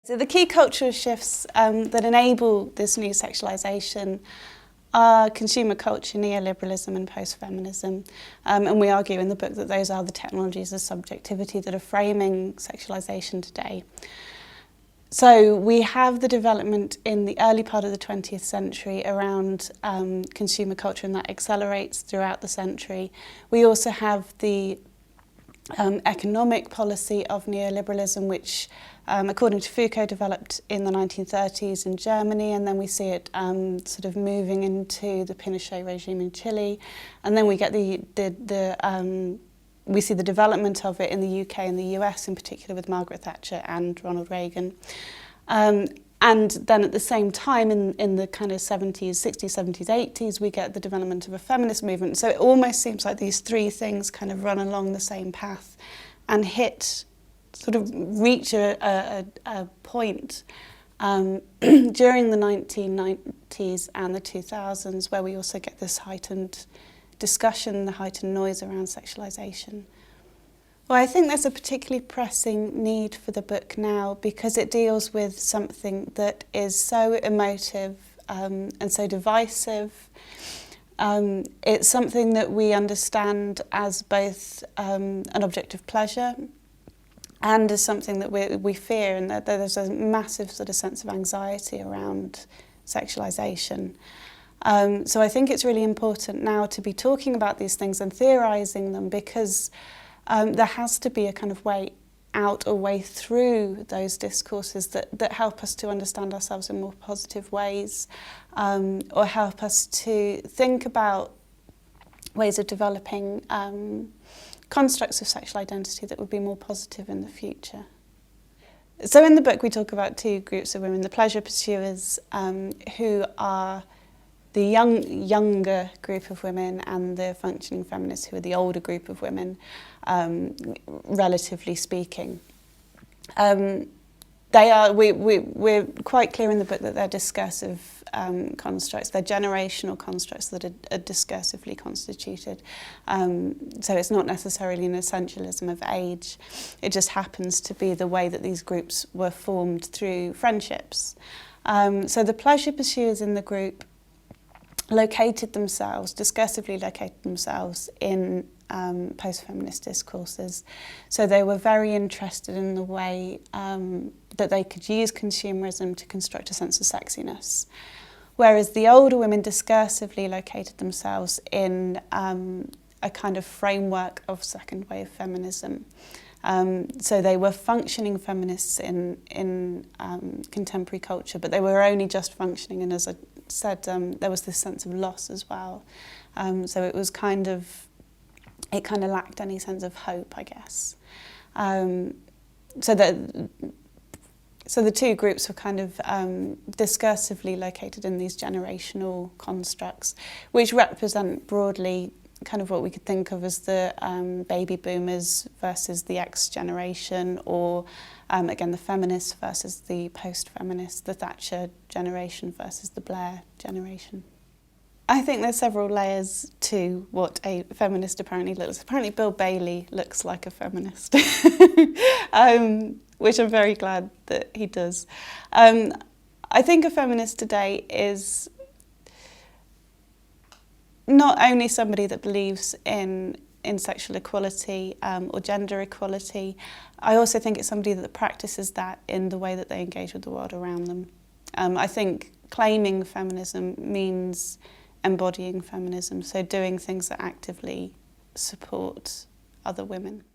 So the key cultural shifts that enable this new sexualisation are consumer culture, neoliberalism and post-feminism. And we argue in the book that those are the technologies of subjectivity that are framing sexualisation today. So we have the development in the early part of the 20th century around consumer culture, and that accelerates throughout the century. We also have the economic policy of neoliberalism, which according to Foucault developed in the 1930s in Germany, and then we see it sort of moving into the Pinochet regime in Chile, and then we get we see the development of it in the UK and the US in particular with Margaret Thatcher and Ronald Reagan. And then at the same time in the kind of 60s, 70s, 80s, we get the development of a feminist movement. So it almost seems like these three things kind of run along the same path and reach a point during the 1990s and the 2000s, where we also get this heightened discussion, the heightened noise around sexualisation. Well, I think there's a particularly pressing need for the book now because it deals with something that is so emotive and so divisive. It's something that we understand as both an object of pleasure and as something that we fear, and that there's a massive sort of sense of anxiety around sexualisation. So I think it's really important now to be talking about these things and theorising them, because there has to be a kind of way out or way through those discourses that help us to understand ourselves in more positive ways, or help us to think about ways of developing constructs of sexual identity that would be more positive in the future. So in the book we talk about two groups of women: the pleasure pursuers, who are the younger group of women, and the functioning feminists, who are the older group of women, relatively speaking. We're quite clear in the book that they're discursive constructs, they're generational constructs that are discursively constituted. So it's not necessarily an essentialism of age, it just happens to be the way that these groups were formed through friendships. So the pleasure pursuers in the group discursively located themselves in post-feminist discourses. So they were very interested in the way that they could use consumerism to construct a sense of sexiness. Whereas the older women discursively located themselves in a kind of framework of second wave feminism. So they were functioning feminists in contemporary culture, but they were only just functioning, and as I said, there was this sense of loss as well. So it was kind of lacked any sense of hope, I guess. So the two groups were kind of discursively located in these generational constructs, which represent broadly kind of what we could think of as the baby boomers versus the X generation, or again the feminists versus the post-feminists, the Thatcher generation versus the Blair generation. I think there's several layers to what a feminist apparently looks. Apparently Bill Bailey looks like a feminist, which I'm very glad that he does. I think a feminist today is not only somebody that believes in sexual equality or gender equality. I also think it's somebody that practices that in the way that they engage with the world around them. I think claiming feminism means embodying feminism, so doing things that actively support other women.